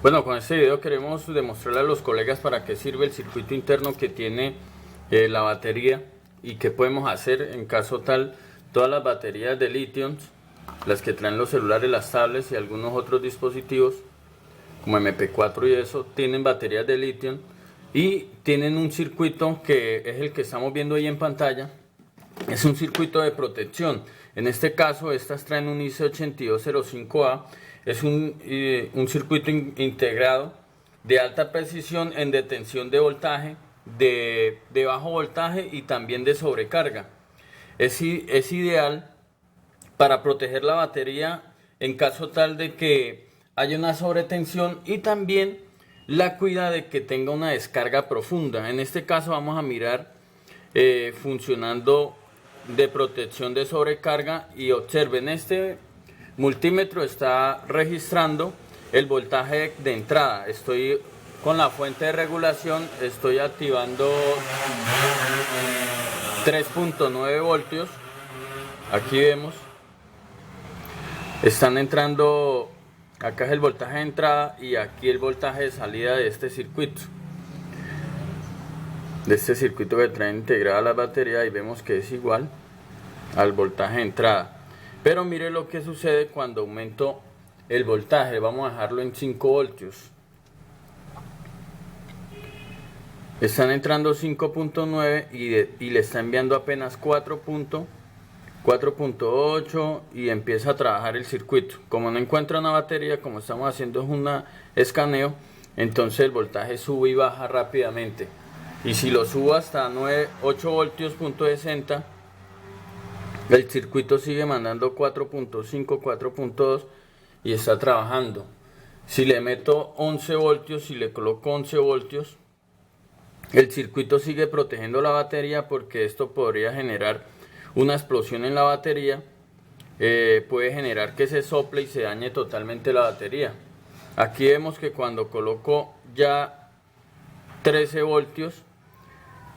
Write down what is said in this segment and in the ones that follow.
Bueno, con este video queremos demostrarle a los colegas para qué sirve el circuito interno que tiene la batería y qué podemos hacer en caso tal. Todas las baterías de litio, las que traen los celulares, las tablets y algunos otros dispositivos como MP4 y eso, tienen baterías de litio y tienen un circuito que es el que estamos viendo ahí en pantalla. Es un circuito de protección. En este caso, estas traen un IC8205A. Es un circuito integrado de alta precisión en detención de voltaje, de bajo voltaje y también de sobrecarga. Es ideal para proteger la batería en caso tal de que haya una sobretensión, y también la cuida de que tenga una descarga profunda. En este caso vamos a mirar funcionando de protección de sobrecarga, y observen, este multímetro está registrando el voltaje de entrada. Estoy con la fuente de regulación, estoy activando 3.9 voltios. Aquí vemos, están entrando, acá es el voltaje de entrada y aquí el voltaje de salida de este circuito. Que trae integrada la batería, y vemos que es igual al voltaje de entrada. Pero mire lo que sucede cuando aumento el voltaje. Vamos a dejarlo en 5 voltios. Están entrando 5.9 y le está enviando apenas 4.8 y empieza a trabajar el circuito. Como no encuentra una batería, como estamos haciendo es un escaneo, entonces el voltaje sube y baja rápidamente. Y si lo subo hasta 8 voltios, punto 60, el circuito sigue mandando 4.5, 4.2 y está trabajando. Si le meto 11 voltios, si le coloco 11 voltios, el circuito sigue protegiendo la batería, porque esto podría generar una explosión en la batería. Puede generar que se sople y se dañe totalmente la batería. Aquí vemos que cuando coloco ya 13 voltios,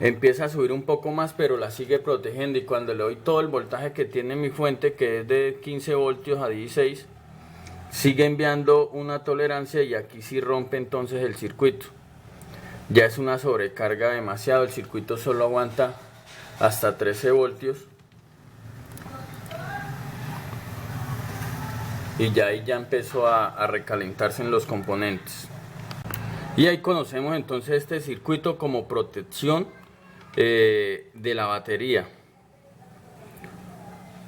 empieza a subir un poco más, pero la sigue protegiendo, y cuando le doy todo el voltaje que tiene mi fuente, que es de 15 voltios a 16, sigue enviando una tolerancia, y aquí sí rompe entonces el circuito. Ya es una sobrecarga demasiado, el circuito solo aguanta hasta 13 voltios. Y ya ahí ya empezó a recalentarse en los componentes. Y ahí conocemos entonces este circuito como protección de la batería.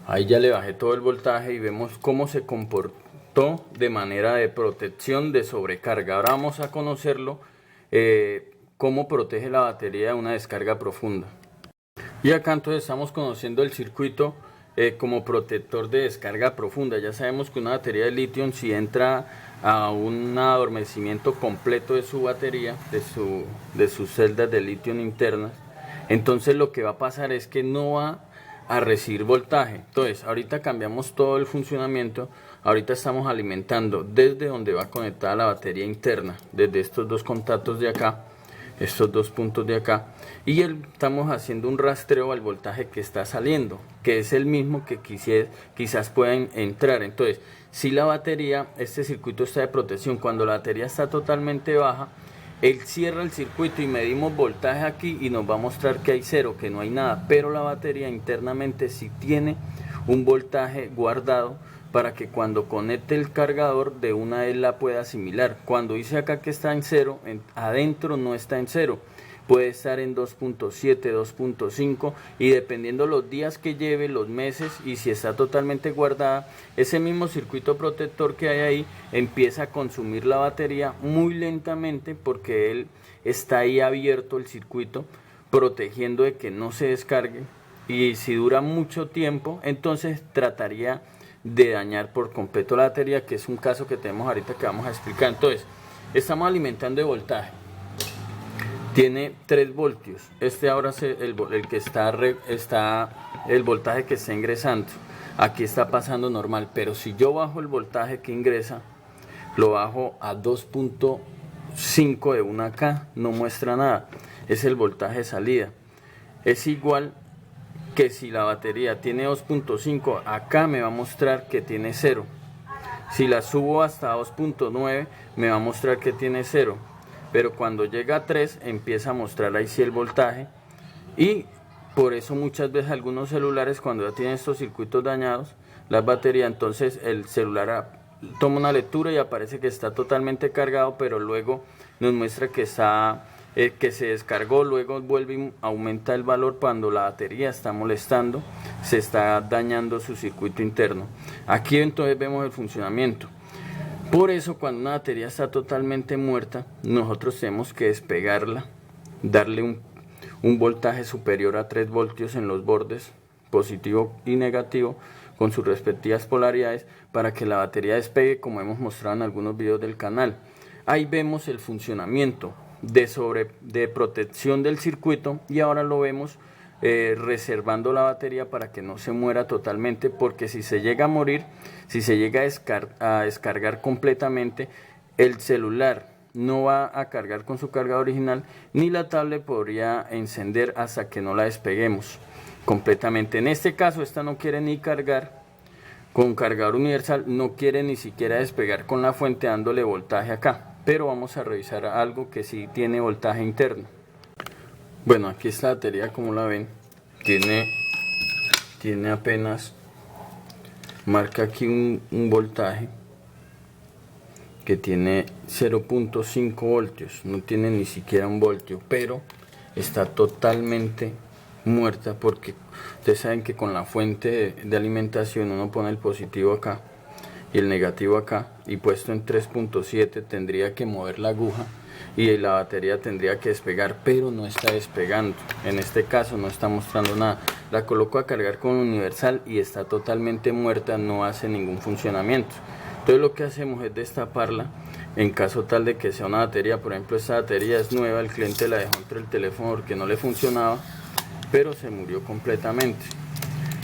Ahí ya le bajé todo el voltaje y vemos cómo se comportó de manera de protección de sobrecarga. Ahora vamos a conocerlo, cómo protege la batería de una descarga profunda. Y acá entonces estamos conociendo el circuito como protector de descarga profunda. Ya sabemos que una batería de litio, si entra a un adormecimiento completo de su batería, de sus celdas de litio internas, entonces lo que va a pasar es que no va a recibir voltaje. Entonces ahorita cambiamos todo el funcionamiento. Ahorita estamos alimentando desde donde va conectada la batería interna, desde estos dos contactos de acá, estos dos puntos de acá, y estamos haciendo un rastreo al voltaje que está saliendo, que es el mismo que quizás pueden entrar. Entonces, si la batería, este circuito está de protección, cuando la batería está totalmente baja, él cierra el circuito y medimos voltaje aquí y nos va a mostrar que hay cero, que no hay nada, pero la batería internamente sí tiene un voltaje guardado, para que cuando conecte el cargador de una vez la pueda asimilar. Cuando dice acá que está en cero, adentro no está en cero, puede estar en 2.7, 2.5, y dependiendo los días que lleve, los meses, y si está totalmente guardada, ese mismo circuito protector que hay ahí empieza a consumir la batería muy lentamente, porque él está ahí abierto, el circuito, protegiendo de que no se descargue. Y si dura mucho tiempo, entonces trataría de dañar por completo la batería, que es un caso que tenemos ahorita que vamos a explicar. Entonces, estamos alimentando de voltaje, tiene 3 voltios. Este ahora es el que está el voltaje que está ingresando. Aquí está pasando normal, pero si yo bajo el voltaje que ingresa, lo bajo a 2.5 de 1K, no muestra nada, es el voltaje de salida. Es igual que si la batería tiene 2.5, acá me va a mostrar que tiene 0. Si la subo hasta 2.9 me va a mostrar que tiene 0, pero cuando llega a 3 empieza a mostrar ahí sí el voltaje. Y por eso muchas veces algunos celulares, cuando ya tienen estos circuitos dañados, las baterías, entonces el celular toma una lectura y aparece que está totalmente cargado, pero luego nos muestra que que se descargó, luego vuelve y aumenta el valor cuando la batería está molestando, se está dañando su circuito interno. Aquí entonces vemos el funcionamiento. Por eso cuando una batería está totalmente muerta, nosotros tenemos que despegarla, darle un voltaje superior a 3 voltios en los bordes, positivo y negativo, con sus respectivas polaridades, para que la batería despegue, como hemos mostrado en algunos videos del canal. Ahí vemos el funcionamiento de protección del circuito, y ahora lo vemos reservando la batería para que no se muera totalmente, porque si se llega a morir, si se llega a descargar completamente, el celular no va a cargar con su carga original, ni la tablet podría encender hasta que no la despeguemos completamente. En este caso esta no quiere ni cargar con cargador universal, no quiere ni siquiera despegar con la fuente dándole voltaje acá, pero vamos a revisar algo que sí tiene voltaje interno. Bueno, aquí está la batería, como la ven, tiene apenas, marca aquí un voltaje que tiene 0.5 voltios, no tiene ni siquiera un voltio, pero está totalmente muerta, porque ustedes saben que con la fuente de alimentación uno pone el positivo acá y el negativo acá, y puesto en 3.7 tendría que mover la aguja y la batería tendría que despegar, pero no está despegando. En este caso no está mostrando nada. La coloco a cargar con universal y está totalmente muerta, no hace ningún funcionamiento. Entonces lo que hacemos es destaparla en caso tal de que sea una batería. Por ejemplo, esta batería es nueva, el cliente la dejó entre el teléfono porque no le funcionaba, pero se murió completamente.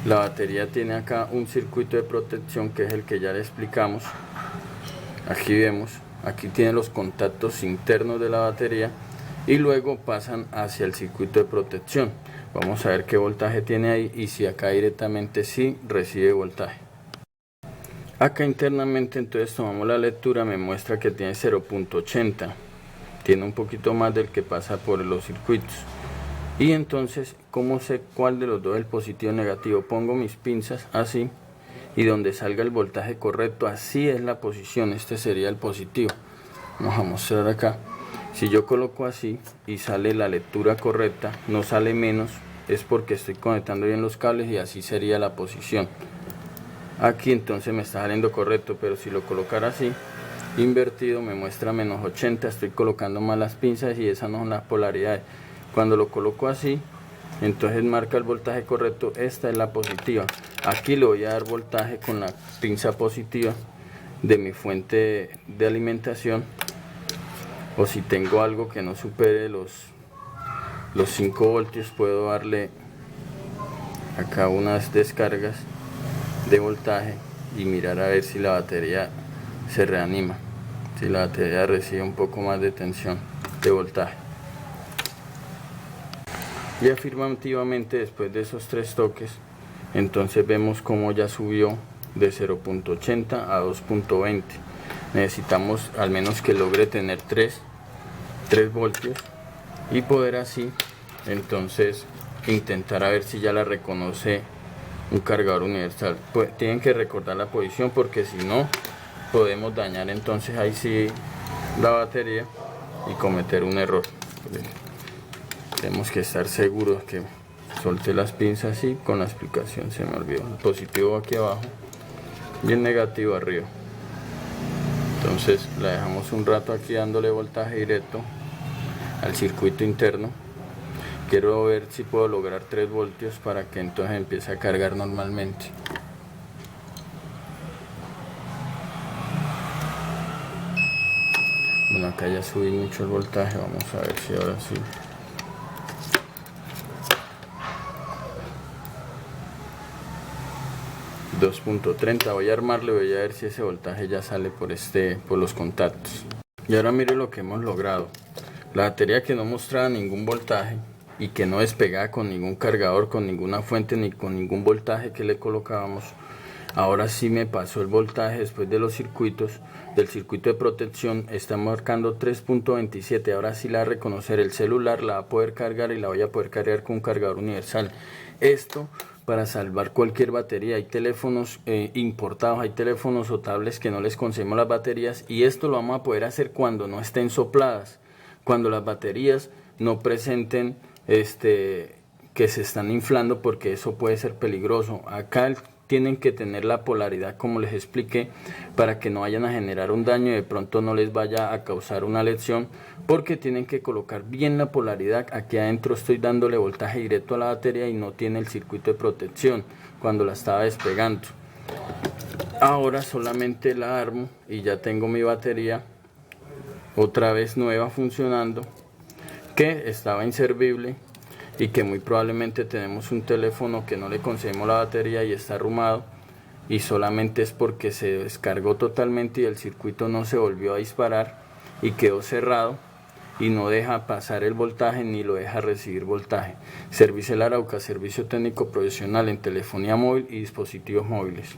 La batería tiene acá un circuito de protección, que es el que ya le explicamos. Aquí vemos, aquí tiene los contactos internos de la batería y luego pasan hacia el circuito de protección. Vamos a ver qué voltaje tiene ahí y si acá directamente sí recibe voltaje. Acá internamente entonces tomamos la lectura, me muestra que tiene 0.80, tiene un poquito más del que pasa por los circuitos. Y entonces, ¿cómo sé cuál de los dos es el positivo o negativo? Pongo mis pinzas así, y donde salga el voltaje correcto, así es la posición. Este sería el positivo. Vamos a mostrar acá. Si yo coloco así y sale la lectura correcta, no sale menos, es porque estoy conectando bien los cables, y así sería la posición. Aquí entonces me está saliendo correcto, pero si lo colocara así, invertido, me muestra menos 80, estoy colocando mal las pinzas y esas no son las polaridades. Cuando lo coloco así, entonces marca el voltaje correcto, esta es la positiva. Aquí le voy a dar voltaje con la pinza positiva de mi fuente de alimentación, o si tengo algo que no supere los 5 voltios, puedo darle acá unas descargas de voltaje y mirar a ver si la batería se reanima, si la batería recibe un poco más de tensión de voltaje. Y afirmativamente, después de esos 3 toques, entonces vemos como ya subió de 0.80 a 2.20. Necesitamos al menos que logre tener 3 voltios y poder así entonces intentar a ver si ya la reconoce un cargador universal. Pues tienen que recordar la posición, porque si no podemos dañar entonces ahí sí la batería y cometer un error. Tenemos que estar seguros que solté las pinzas, y con la explicación se me olvidó. El positivo aquí abajo y el negativo arriba. Entonces la dejamos un rato aquí dándole voltaje directo al circuito interno. Quiero ver si puedo lograr 3 voltios para que entonces empiece a cargar normalmente. Bueno, acá ya subí mucho el voltaje, vamos a ver si ahora sí. .30, voy a armarle, voy a ver si ese voltaje ya sale por los contactos. Y ahora mire lo que hemos logrado. La batería que no mostraba ningún voltaje y que no despegaba con ningún cargador, con ninguna fuente ni con ningún voltaje que le colocábamos, Ahora sí me pasó el voltaje después de los circuitos, del circuito de protección, está marcando 3.27. Ahora sí la va a reconocer el celular, la va a poder cargar y la voy a poder cargar con un cargador universal. Esto para salvar cualquier batería. Hay teléfonos importados, hay teléfonos o tablets que no les conseguimos las baterías, y esto lo vamos a poder hacer cuando no estén sopladas, cuando las baterías no presenten que se están inflando, porque eso puede ser peligroso. Acá tienen que tener la polaridad como les expliqué, para que no vayan a generar un daño y de pronto no les vaya a causar una lesión, porque tienen que colocar bien la polaridad. Aquí adentro estoy dándole voltaje directo a la batería y no tiene el circuito de protección cuando la estaba despegando. Ahora solamente la armo y ya tengo mi batería otra vez nueva funcionando, que estaba inservible y que muy probablemente tenemos un teléfono que no le conseguimos la batería y está arrumado, y solamente es porque se descargó totalmente y el circuito no se volvió a disparar y quedó cerrado y no deja pasar el voltaje ni lo deja recibir voltaje. Servicio El Arauca, servicio técnico profesional en telefonía móvil y dispositivos móviles.